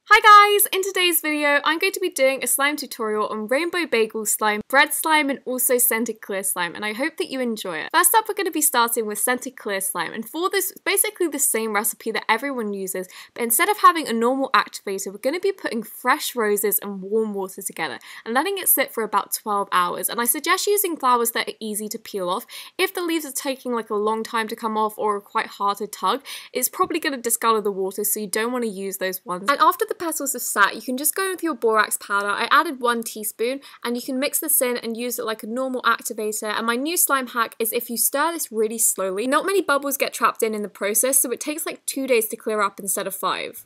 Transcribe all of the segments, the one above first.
Hi guys! In today's video, I'm going to be doing a slime tutorial on rainbow bagel slime, bread slime, and also scented clear slime, and I hope that you enjoy it. First up, we're going to be starting with scented clear slime, and for this, it's basically the same recipe that everyone uses, but instead of having a normal activator, we're going to be putting fresh roses and warm water together, and letting it sit for about 12 hours, and I suggest using flowers that are easy to peel off. If the leaves are taking like a long time to come off or are quite hard to tug, it's probably going to discolor the water, so you don't want to use those ones. And after the petals have sat, you can just go with your borax powder. I added 1 teaspoon, and you can mix this in and use it like a normal activator. And my new slime hack is if you stir this really slowly, not many bubbles get trapped in the process, so it takes like 2 days to clear up instead of 5.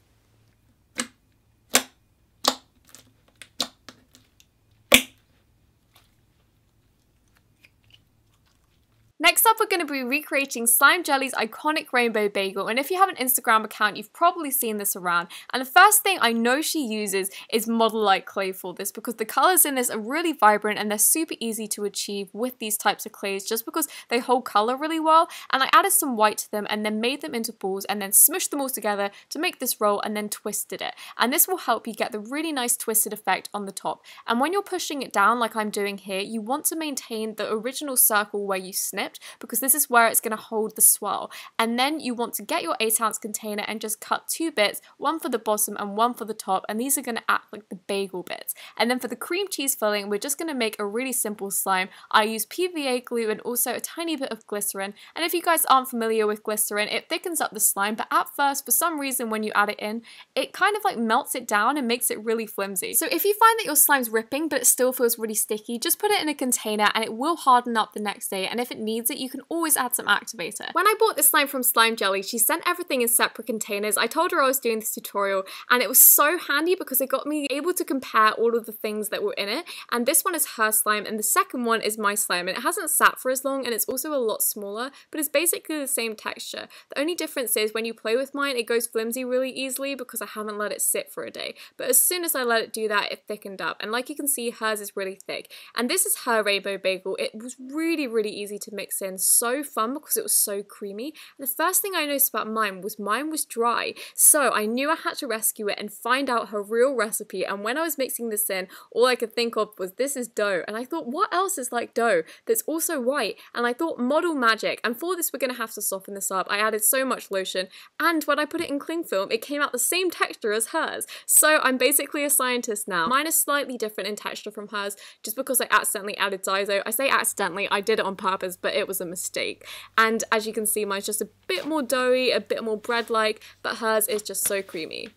Next up, we're going to be recreating Slime Jelly's iconic rainbow bagel, and if you have an Instagram account, you've probably seen this around. And the first thing I know she uses is model-like clay for this, because the colours in this are really vibrant and they're super easy to achieve with these types of clays just because they hold colour really well. And I added some white to them and then made them into balls and then smushed them all together to make this roll and then twisted it. And this will help you get the really nice twisted effect on the top. And when you're pushing it down like I'm doing here, you want to maintain the original circle where you snipped, because this is where it's going to hold the swirl. And then you want to get your 8-ounce container and just cut 2 bits, one for the bottom and one for the top, and these are going to act like the bagel bits. And then for the cream cheese filling, we're just going to make a really simple slime. I use PVA glue and also a tiny bit of glycerin, and if you guys aren't familiar with glycerin, it thickens up the slime, but at first, for some reason, when you add it in, it kind of like melts it down and makes it really flimsy. So if you find that your slime's ripping but it still feels really sticky, just put it in a container and it will harden up the next day, and if it needs it, you can always add some activator. When I bought this slime from Slime Jelly, she sent everything in separate containers. I told her I was doing this tutorial, and it was so handy because it got me able to compare all of the things that were in it. And this one is her slime, and the second one is my slime, and it hasn't sat for as long, and it's also a lot smaller, but it's basically the same texture. The only difference is when you play with mine, it goes flimsy really easily because I haven't let it sit for a day. But as soon as I let it do that, it thickened up, and like you can see, hers is really thick. And this is her rainbow bagel. It was really easy to mix in, so fun because it was so creamy. And the first thing I noticed about mine was dry, so I knew I had to rescue it and find out her real recipe. And when I was mixing this in, all I could think of was this is dough, and I thought, what else is like dough that's also white? And I thought model magic, and for this we're going to have to soften this up. I added so much lotion, and when I put it in cling film, it came out the same texture as hers, so I'm basically a scientist now. Mine is slightly different in texture from hers just because I accidentally added Dizo. I say accidentally, I did it on purpose, but it was a mistake. And as you can see, mine's just a bit more doughy, a bit more bread-like, but hers is just so creamy.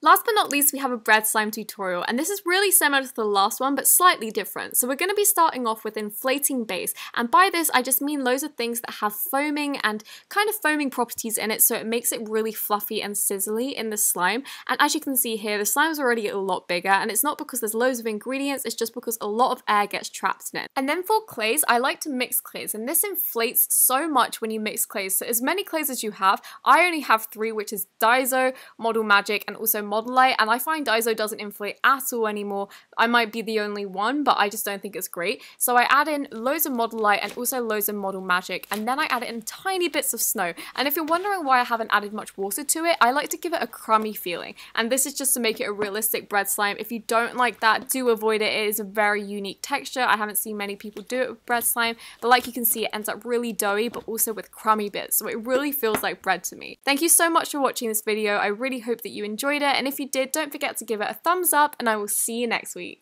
Last but not least, we have a bread slime tutorial, and this is really similar to the last one, but slightly different. So we're going to be starting off with inflating base, and by this I just mean loads of things that have foaming and kind of foaming properties in it, so it makes it really fluffy and sizzly in the slime. And as you can see here, the slime is already a lot bigger, and it's not because there's loads of ingredients, it's just because a lot of air gets trapped in it. And then for clays, I like to mix clays, and this inflates so much when you mix clays. So as many clays as you have, I only have 3, which is Dizo, Model Magic, and also Model Model Light, and I find Daiso doesn't inflate at all anymore. I might be the only one, but I just don't think it's great. So I add in loads of Model Light and also loads of Model Magic, and then I add in tiny bits of snow. And if you're wondering why I haven't added much water to it, I like to give it a crummy feeling, and this is just to make it a realistic bread slime. If you don't like that, do avoid it. It is a very unique texture. I haven't seen many people do it with bread slime, but like you can see, it ends up really doughy, but also with crummy bits, so it really feels like bread to me. Thank you so much for watching this video. I really hope that you enjoyed it, and if you did, don't forget to give it a thumbs up, and I will see you next week.